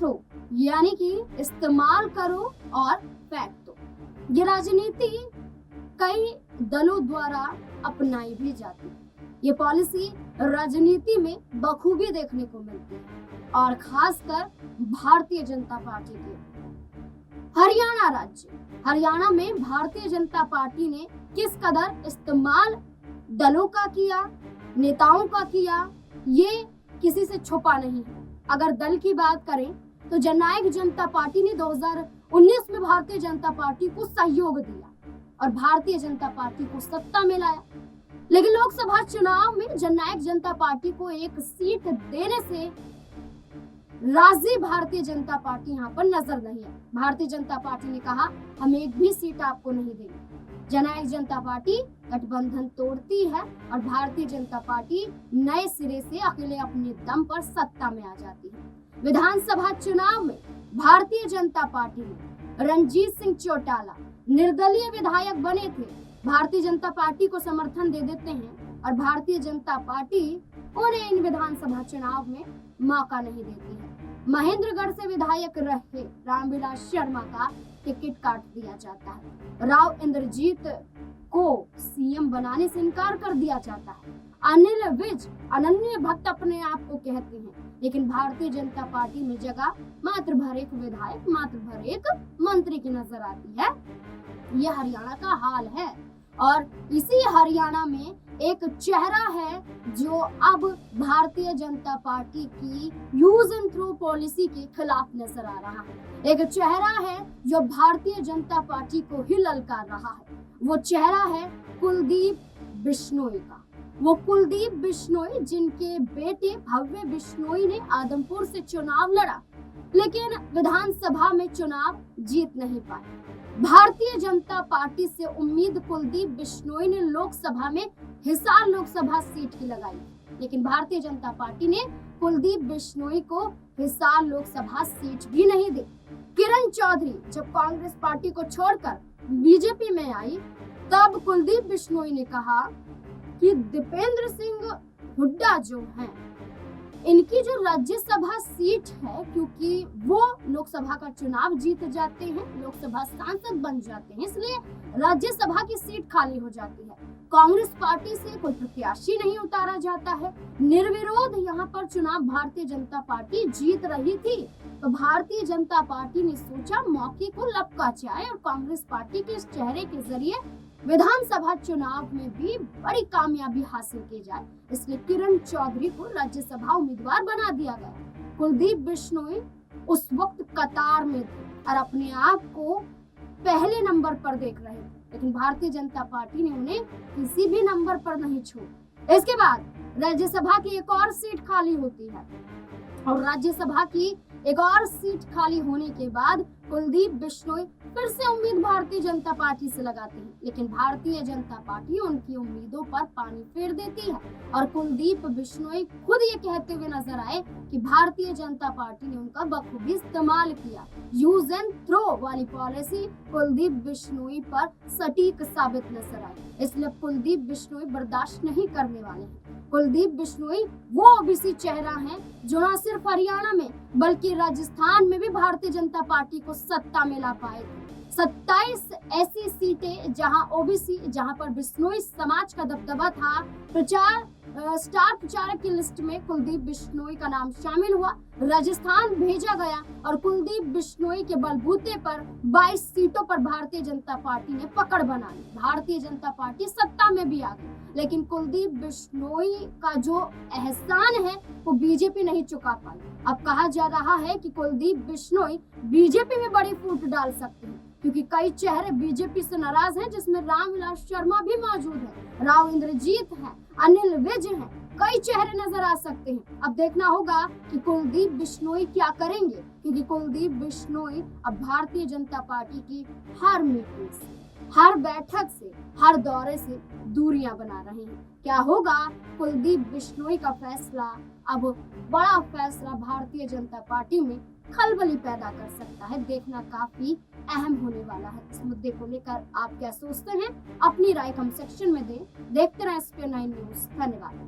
Throw यानी कि इस्तेमाल करो और फेंक दो। ये राजनीति कई दलों द्वारा अपनाई भी जाती है। ये पॉलिसी राजनीति में बखूबी देखने को मिलती है और खासकर भारतीय जनता पार्टी की। हरियाणा राज्य, हरियाणा में भारतीय जनता पार्टी ने किस कदर इस्तेमाल दलों का किया, नेताओं का किया, ये किसी से छुपा नहीं है। अगर दल की बात करें तो जननायक जनता पार्टी ने 2019 में भारतीय जनता पार्टी को सहयोग दिया और भारतीय जनता पार्टी को सत्ता में लाया। लेकिन लोकसभा चुनाव में जननायक जनता पार्टी को एक सीट देने से राजी भारतीय जनता पार्टी यहाँ पर नजर नहीं है। भारतीय जनता पार्टी ने कहा हम एक भी सीट आपको नहीं देंगे। जननायक जनता पार्टी गठबंधन तोड़ती है और भारतीय जनता पार्टी नए सिरे से अकेले अपने दम पर सत्ता में आ जाती है। विधानसभा चुनाव में भारतीय जनता पार्टी ने रणजीत सिंह चौटाला निर्दलीय विधायक बने थे। भारतीय जनता पार्टी को समर्थन दे देते हैं और भारतीय जनता पार्टी उन्हें इन विधानसभा चुनाव में मौका नहीं देती है। महेंद्रगढ़ से विधायक रहे रामविलास शर्मा का टिकट काट दिया जाता है। राव इंद्रजीत को सीएम बनाने से इनकार कर दिया जाता है। अनिल विज अनन्य भक्त अपने आप को कहते हैं, लेकिन भारतीय जनता पार्टी में जगह मात्र भर एक विधायक, मात्र भर एक मंत्री की नजर आती है। यह हरियाणा का हाल है और इसी हरियाणा में एक चेहरा है जो अब भारतीय जनता पार्टी की यूज एंड थ्रो पॉलिसी के खिलाफ नजर आ रहा है। एक चेहरा है जो भारतीय जनता पार्टी को ही ललकार रहा है। वो चेहरा है कुलदीप बिश्नोई का। वो कुलदीप बिश्नोई जिनके बेटे भव्य बिश्नोई ने आदमपुर से चुनाव लड़ा, लेकिन विधानसभा में चुनाव जीत नहीं पाए। भारतीय जनता पार्टी से उम्मीद कुलदीप बिश्नोई ने लोकसभा में हिसार लोकसभा सीट की लगाई, लेकिन भारतीय जनता पार्टी ने कुलदीप बिश्नोई को हिसार लोकसभा सीट भी नहीं दी। किरण चौधरी जब कांग्रेस पार्टी को छोड़कर बीजेपी में आई, तब कुलदीप बिश्नोई ने कहा कि दीपेंद्र सिंह हुड्डा जो हैं, इनकी जो राज्यसभा सीट है, क्योंकि वो लोकसभा का चुनाव जीत जाते हैं, लोकसभा सांसद बन जाते हैं, इसलिए राज्यसभा की सीट खाली हो जाती है। कांग्रेस पार्टी से कोई प्रत्याशी नहीं उतारा जाता है। निर्विरोध यहाँ पर चुनाव भारतीय जनता पार्टी जीत रही थी, तो भारतीय जनता पार्टी ने सोचा मौके को लपका जाए और कांग्रेस पार्टी के इस चेहरे के जरिए विधानसभा चुनाव में भी बड़ी कामयाबी हासिल की जाए, इसलिए किरण चौधरी को राज्यसभा उम्मीदवार बना दिया गया। कुलदीप बिश्नोई उस वक्त कतार में थे और अपने आप को पहले नंबर पर देख रहे थे, लेकिन भारतीय जनता पार्टी ने उन्हें किसी भी नंबर पर नहीं छोड़ा। इसके बाद राज्यसभा की एक और सीट खाली होती है और राज्यसभा की एक और सीट खाली होने के बाद कुलदीप बिश्नोई फिर से उम्मीद भारतीय जनता पार्टी से लगाते हैं, लेकिन भारतीय जनता पार्टी उनकी उम्मीदों पर पानी फेर देती है और कुलदीप बिश्नोई खुद ये कहते हुए नजर आए कि भारतीय जनता पार्टी ने उनका बखूबी इस्तेमाल किया। यूज एंड थ्रो वाली पॉलिसी कुलदीप बिश्नोई पर सटीक साबित नजर आई, इसलिए कुलदीप बिश्नोई बर्दाश्त नहीं करने वाले हैं। कुलदीप बिश्नोई वो ओबीसी चेहरा है जो न सिर्फ हरियाणा में बल्कि राजस्थान में भी भारतीय जनता पार्टी को सत्ता में ला पाए थे। 27 ऐसी सीटें जहां ओबीसी, जहां पर बिश्नोई समाज का दबदबा था, स्टार प्रचारक की लिस्ट में कुलदीप बिश्नोई का नाम शामिल हुआ। राजस्थान भेजा गया और कुलदीप बिश्नोई के बलबूते पर 22 सीटों पर भारतीय जनता पार्टी ने पकड़ बना ली। भारतीय जनता पार्टी सत्ता में भी आ गई, लेकिन कुलदीप बिश्नोई का जो एहसान है वो बीजेपी नहीं चुका पाई। अब कहा जा रहा है कि कुलदीप बिश्नोई बीजेपी में बड़ी फूट डाल सकते हैं, क्योंकि कई चेहरे बीजेपी से नाराज हैं, जिसमें रामविलास शर्मा भी मौजूद है, राव इंद्रजीत हैं, अनिल विज हैं, कई चेहरे नजर आ सकते हैं। अब देखना होगा कि कुलदीप बिश्नोई क्या करेंगे, क्योंकि कुलदीप बिश्नोई अब भारतीय जनता पार्टी की हर मीटिंग से, हर बैठक से, हर दौरे से दूरियां बना रहे हैं। क्या होगा कुलदीप बिश्नोई का फैसला अब बड़ा फैसला भारतीय जनता पार्टी में खलबली पैदा कर सकता है। देखना काफी अहम होने वाला है। इस मुद्दे को लेकर आप क्या सोचते हैं, अपनी राय कमेंट सेक्शन में दें। देखते रहें SP9 न्यूज़। धन्यवाद।